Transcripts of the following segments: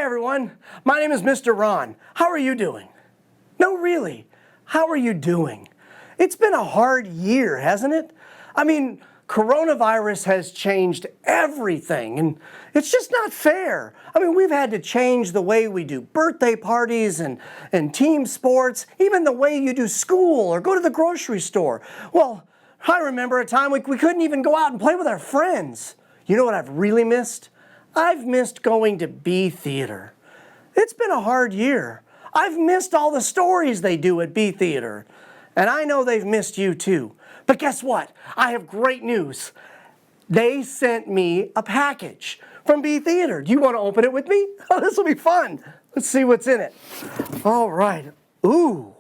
everyone, my name is Mr. Ron. How are you doing? No, really, how are you doing? It's been a hard year, hasn't it? I mean, coronavirus has changed everything, and it's just not fair. I mean, we've had to change the way we do birthday parties and team sports, even the way you do school or go to the grocery store. Well, I remember a time we couldn't even go out and play with our friends. You know what I've really missed? I've missed going to B Theater. It's been a hard year. I've missed all the stories they do at B Theater. And I know they've missed you too. But guess what? I have great news. They sent me a package from B Theater. Do you want to open it with me? Oh, this will be fun. Let's see what's in it. All right. Ooh.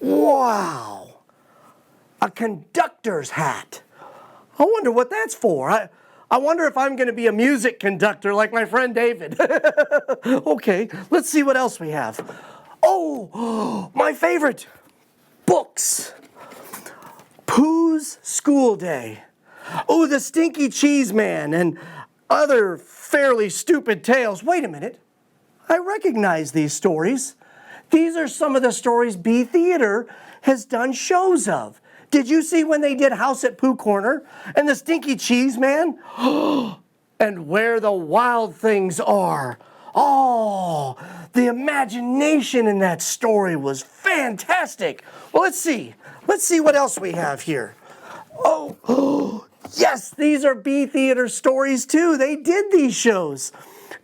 Wow. A conductor's hat. I wonder what that's for. I wonder if I'm going to be a music conductor like my friend David. Okay, let's see what else we have. Oh, my favorite. Books. Pooh's School Day. Oh, the Stinky Cheese Man and other fairly stupid tales. Wait a minute. I recognize these stories. These are some of the stories B Theater has done shows of. Did you see when they did House at Pooh Corner and the Stinky Cheese Man? And Where the Wild Things Are. Oh, the imagination in that story was fantastic. Well, let's see. Let's see what else we have here. Oh, yes, these are B Theater stories too. They did these shows.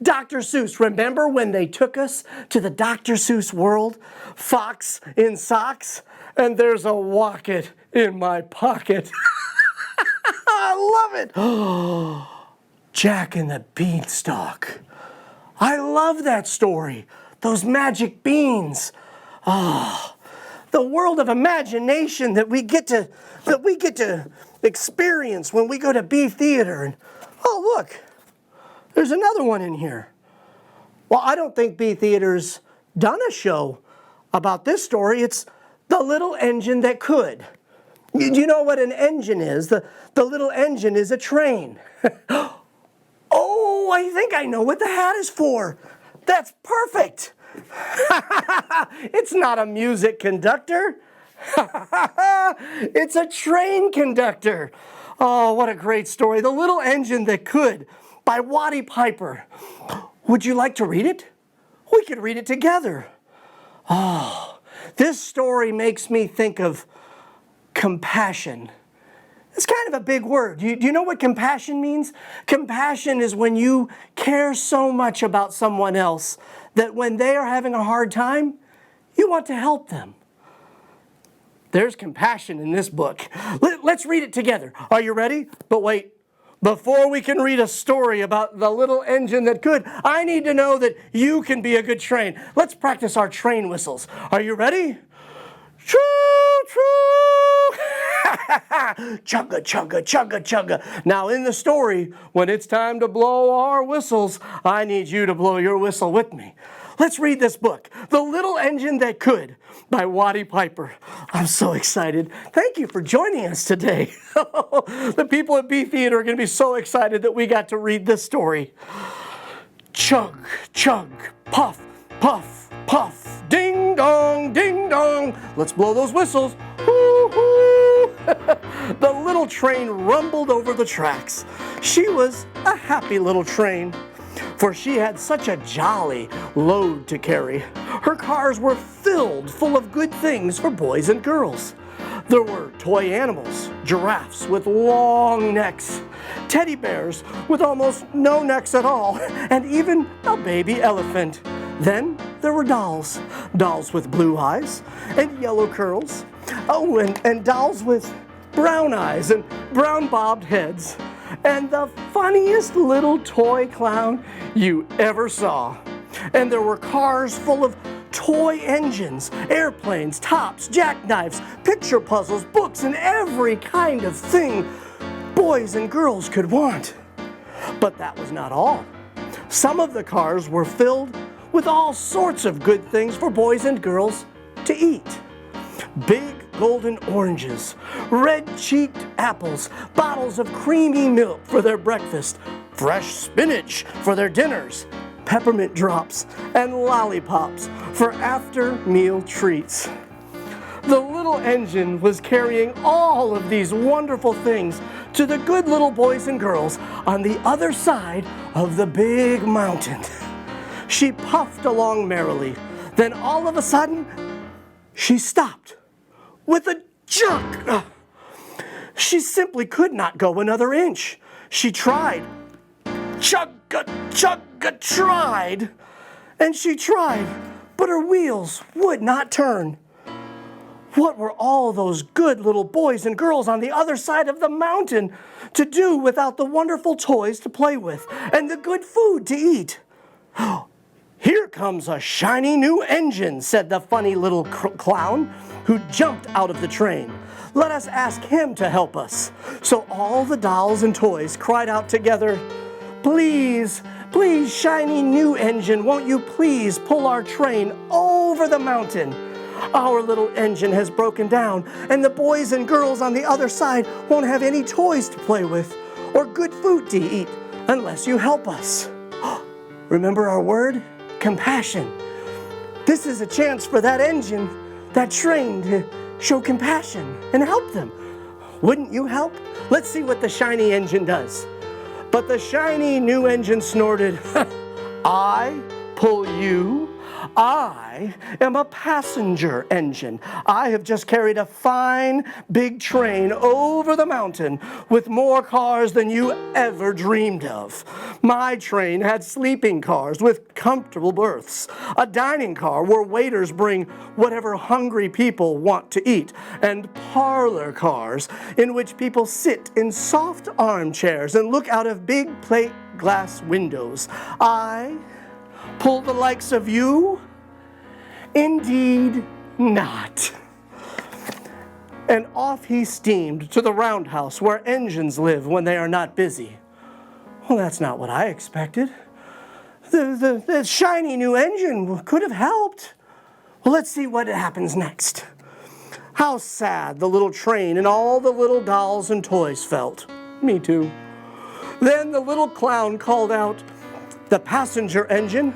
Dr. Seuss, remember when they took us to the Dr. Seuss world? Fox in socks, and there's a wocket in my pocket. I love it. Oh, Jack and the Beanstalk. I love that story. Those magic beans. Oh, the world of imagination that we get to experience when we go to B Theater. And oh, look, there's another one in here. Well, I don't think B Theater's done a show about this story. It's The Little Engine That Could. Do you know what an engine is? The little engine is a train. Oh, I think I know what the hat is for. That's perfect. It's not a music conductor. It's a train conductor. Oh, what a great story. The Little Engine That Could by Watty Piper. Would you like to read it? We could read it together. Oh, this story makes me think of compassion. It's kind of a big word. Do you know what compassion means? Compassion is when you care so much about someone else that when they are having a hard time, you want to help them. There's compassion in this book. Let's read it together. Are you ready? But wait, before we can read a story about the little engine that could, I need to know that you can be a good train. Let's practice our train whistles. Are you ready? Choo, choo. Chugga, chugga, chugga, chugga. Now in the story, when it's time to blow our whistles, I need you to blow your whistle with me. Let's read this book, The Little Engine That Could by Watty Piper. I'm so excited. Thank you for joining us today. The people at B Theater are going to be so excited that we got to read this story. Chug, chug, puff, puff, puff, ding dong, ding dong. Let's blow those whistles. Hoo, hoo. The little train rumbled over the tracks. She was a happy little train, for she had such a jolly load to carry. Her cars were filled full of good things for boys and girls. There were toy animals, giraffes with long necks, teddy bears with almost no necks at all, and even a baby elephant. Then there were dolls, dolls with blue eyes and yellow curls. Oh, and dolls with brown eyes and brown bobbed heads. And the funniest little toy clown you ever saw. And there were cars full of toy engines, airplanes, tops, jackknives, picture puzzles, books, and every kind of thing boys and girls could want. But that was not all. Some of the cars were filled with all sorts of good things for boys and girls to eat. Big golden oranges, red-cheeked apples, bottles of creamy milk for their breakfast, fresh spinach for their dinners, peppermint drops, and lollipops for after-meal treats. The little engine was carrying all of these wonderful things to the good little boys and girls on the other side of the big mountain. She puffed along merrily. Then all of a sudden, she stopped with a jerk. She simply could not go another inch. She tried. Chugga, tried. And she tried, but her wheels would not turn. What were all those good little boys and girls on the other side of the mountain to do without the wonderful toys to play with and the good food to eat? "Here comes a shiny new engine," said the funny little clown who jumped out of the train. "Let us ask him to help us." So all the dolls and toys cried out together, "Please, please, shiny new engine, won't you please pull our train over the mountain? Our little engine has broken down, and the boys and girls on the other side won't have any toys to play with or good food to eat unless you help us." Remember our word? Compassion. This is a chance for that engine, that train, to show compassion and help them. Wouldn't you help? Let's see what the shiny engine does. But the shiny new engine snorted, "I pull you? I am a passenger engine. I have just carried a fine big train over the mountain with more cars than you ever dreamed of. My train had sleeping cars with comfortable berths, a dining car where waiters bring whatever hungry people want to eat, and parlor cars in which people sit in soft armchairs and look out of big plate glass windows. I pull the likes of you? Indeed not." And off he steamed to the roundhouse where engines live when they are not busy. Well, that's not what I expected. The shiny new engine could have helped. Well, let's see what happens next. How sad the little train and all the little dolls and toys felt. Me too. Then the little clown called out, "The passenger engine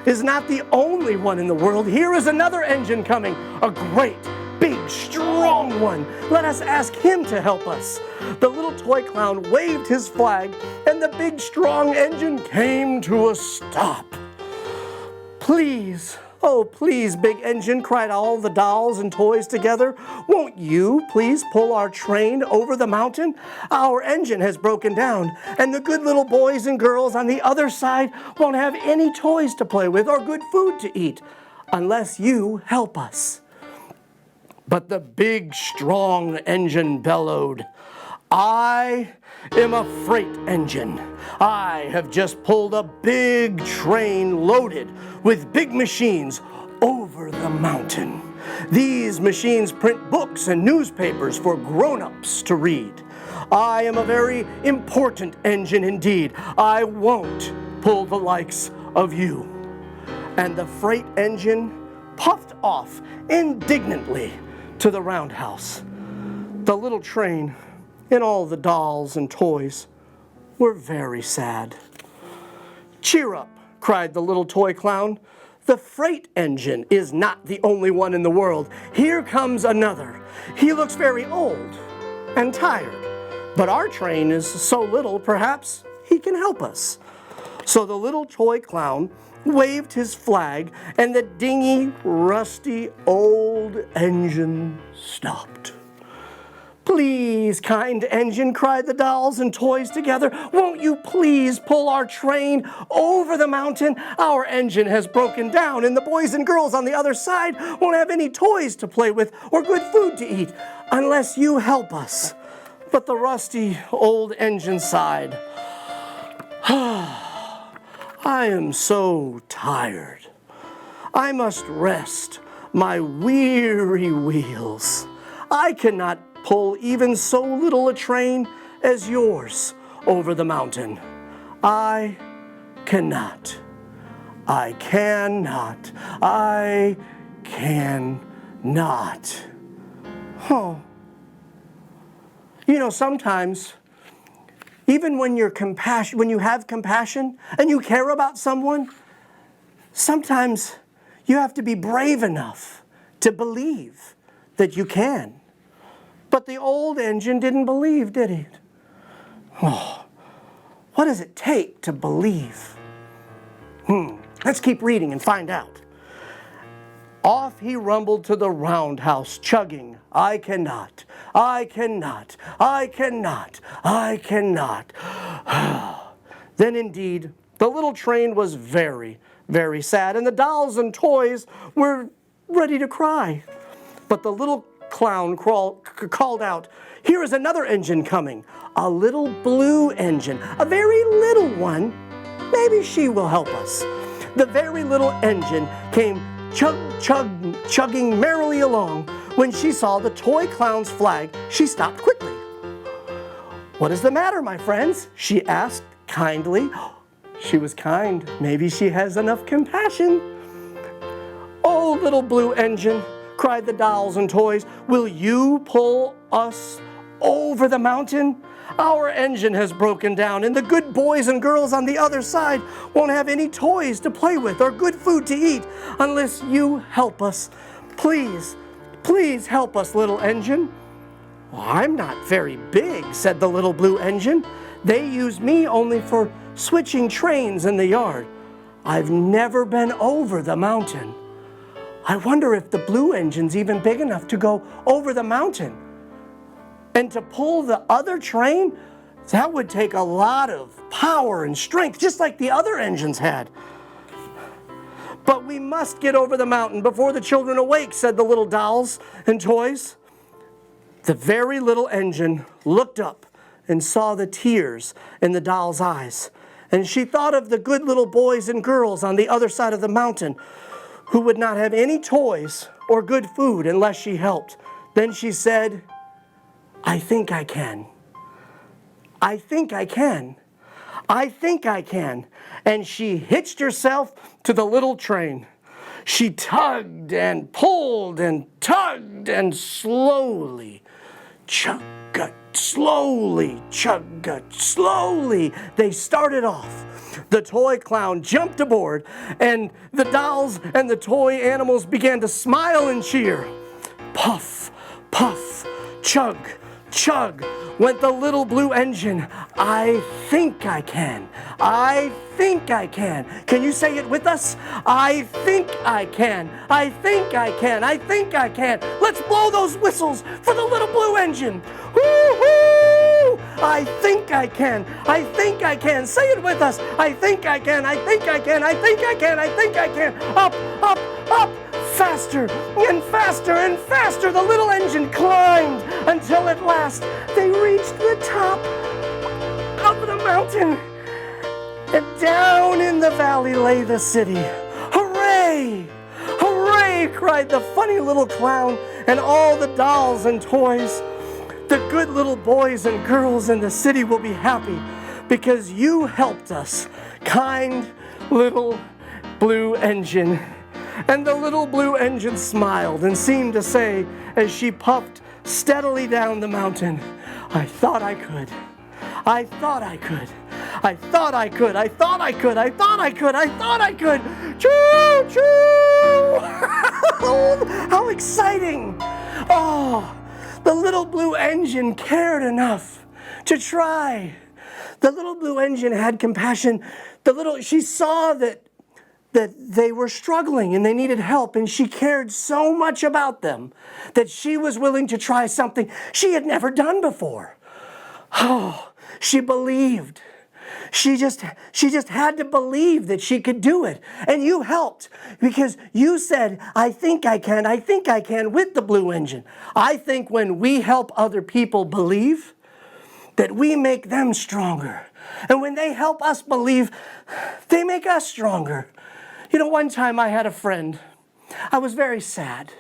is not the only one in the world. Here is another engine coming, a great, big, strong one. Let us ask him to help us." The little toy clown waved his flag, and the big, strong engine came to a stop. "Please, oh please, big engine," cried all the dolls and toys together. "Won't you please pull our train over the mountain? Our engine has broken down, and the good little boys and girls on the other side won't have any toys to play with or good food to eat unless you help us." But the big, strong engine bellowed, "I am a freight engine. I have just pulled a big train loaded with big machines over the mountain. These machines print books and newspapers for grown-ups to read. I am a very important engine indeed. I won't pull the likes of you." And the freight engine puffed off indignantly to the roundhouse. The little train and all the dolls and toys were very sad. "Cheer up," cried the little toy clown. "The freight engine is not the only one in the world. Here comes another. He looks very old and tired, but our train is so little, perhaps he can help us." So the little toy clown waved his flag, and the dingy, rusty, old engine stopped. "Please, kind engine," cried the dolls and toys together, "won't you please pull our train over the mountain? Our engine has broken down, and the boys and girls on the other side won't have any toys to play with or good food to eat unless you help us." But the rusty old engine sighed, "I am so tired. I must rest my weary wheels. I cannot pull even so little a train as yours over the mountain. I cannot. I cannot. I cannot." Oh. You know, sometimes, even when you have compassion and you care about someone, sometimes you have to be brave enough to believe that you can. But the old engine didn't believe, did he? Oh, what does it take to believe? Let's keep reading and find out. Off he rumbled to the roundhouse, chugging, I cannot, I cannot, I cannot, I cannot. Then indeed, the little train was very, very sad, and the dolls and toys were ready to cry. But the little clown called out, here is another engine coming, a little blue engine, a very little one. Maybe she will help us. The very little engine came chugging merrily along. When she saw the toy clown's flag, she stopped quickly. What is the matter, my friends? She asked kindly. She was kind. Maybe she has enough compassion. Oh, little blue engine, cried the dolls and toys, will you pull us over the mountain? Our engine has broken down, and the good boys and girls on the other side won't have any toys to play with or good food to eat unless you help us. Please, please help us, little engine. Well, I'm not very big, said the little blue engine. They use me only for switching trains in the yard. I've never been over the mountain. I wonder if the blue engine's even big enough to go over the mountain. And to pull the other train, that would take a lot of power and strength, just like the other engines had. But we must get over the mountain before the children awake, said the little dolls and toys. The very little engine looked up and saw the tears in the doll's eyes. And she thought of the good little boys and girls on the other side of the mountain who would not have any toys or good food unless she helped. Then she said, I think I can. I think I can. I think I can. And she hitched herself to the little train. She tugged and pulled and tugged and slowly, chugga, slowly, chugga, slowly, they started off. The toy clown jumped aboard, and the dolls and the toy animals began to smile and cheer. Puff, puff, chug, chug, went the little blue engine. I think I can. I think I can. Can you say it with us? I think I can. I think I can. I think I can. Let's blow those whistles for the little blue engine. Woo-hoo! I think I can. I think I can. Say it with us. I think I can. I think I can. I think I can. I think I can. Up, up, up. Faster and faster and faster the little engine climbed until at last they reached the top of the mountain. And down in the valley lay the city. Hooray! Hooray! Cried the funny little clown and all the dolls and toys. The good little boys and girls in the city will be happy because you helped us, kind little blue engine. And the little blue engine smiled and seemed to say, as she puffed steadily down the mountain, I thought I could. I thought I could. I thought I could. I thought I could. I thought I could. I thought I could. Choo, choo! How exciting! Oh, the little blue engine cared enough to try. The little blue engine had compassion. She saw that they were struggling and they needed help, and she cared so much about them that she was willing to try something she had never done before. Oh, she believed. She just had to believe that she could do it. And you helped because you said, I think I can with the blue engine. I think when we help other people believe, that we make them stronger. And when they help us believe, they make us stronger. You know, one time I had a friend. I was very sad.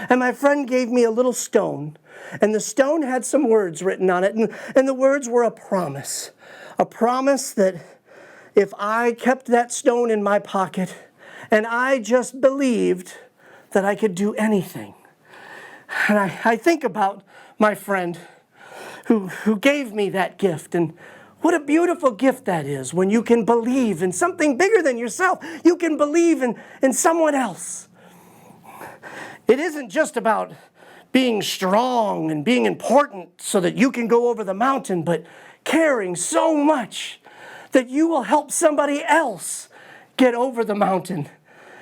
And my friend gave me a little stone. And the stone had some words written on it. And the words were a promise. A promise that if I kept that stone in my pocket and I just believed that I could do anything. And I think about my friend who gave me that gift. And What a beautiful gift that is when you can believe in something bigger than yourself. You can believe in someone else. It isn't just about being strong and being important so that you can go over the mountain, but caring so much that you will help somebody else get over the mountain.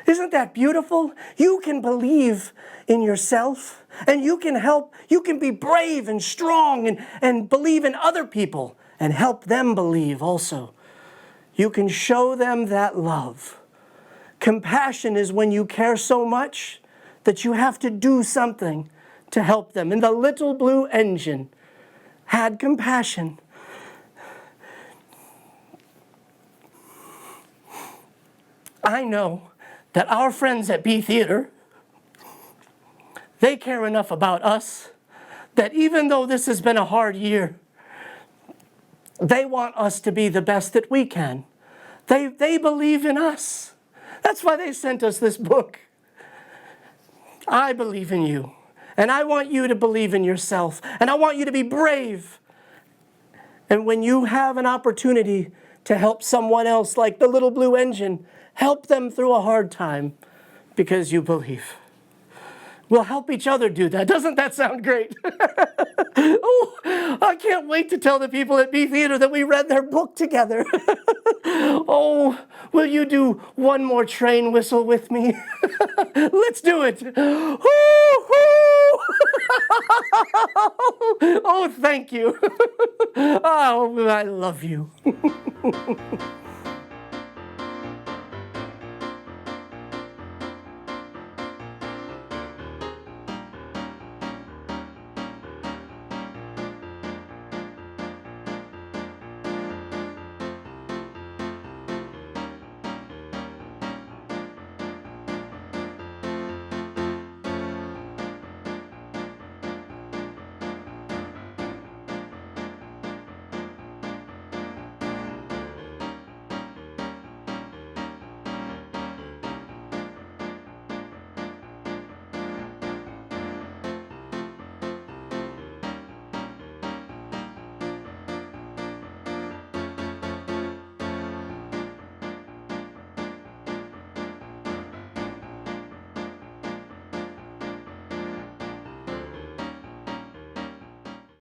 Isn't that beautiful? You can believe in yourself, and you can help. You can be brave and strong and believe in other people and help them believe also. You can show them that love. Compassion is when you care so much that you have to do something to help them. And the little blue engine had compassion. I know that our friends at B Theater, they care enough about us that even though this has been a hard year, they want us to be the best that we can. They believe in us. That's why they sent us this book. I believe in you, and I want you to believe in yourself, and I want you to be brave. And when you have an opportunity to help someone else, like the little blue engine, help them through a hard time because you believe. We'll help each other do that. Doesn't that sound great? Oh, I can't wait to tell the people at B Theater that we read their book together. Oh, will you do one more train whistle with me? Let's do it. Oh, thank you. Oh, I love you.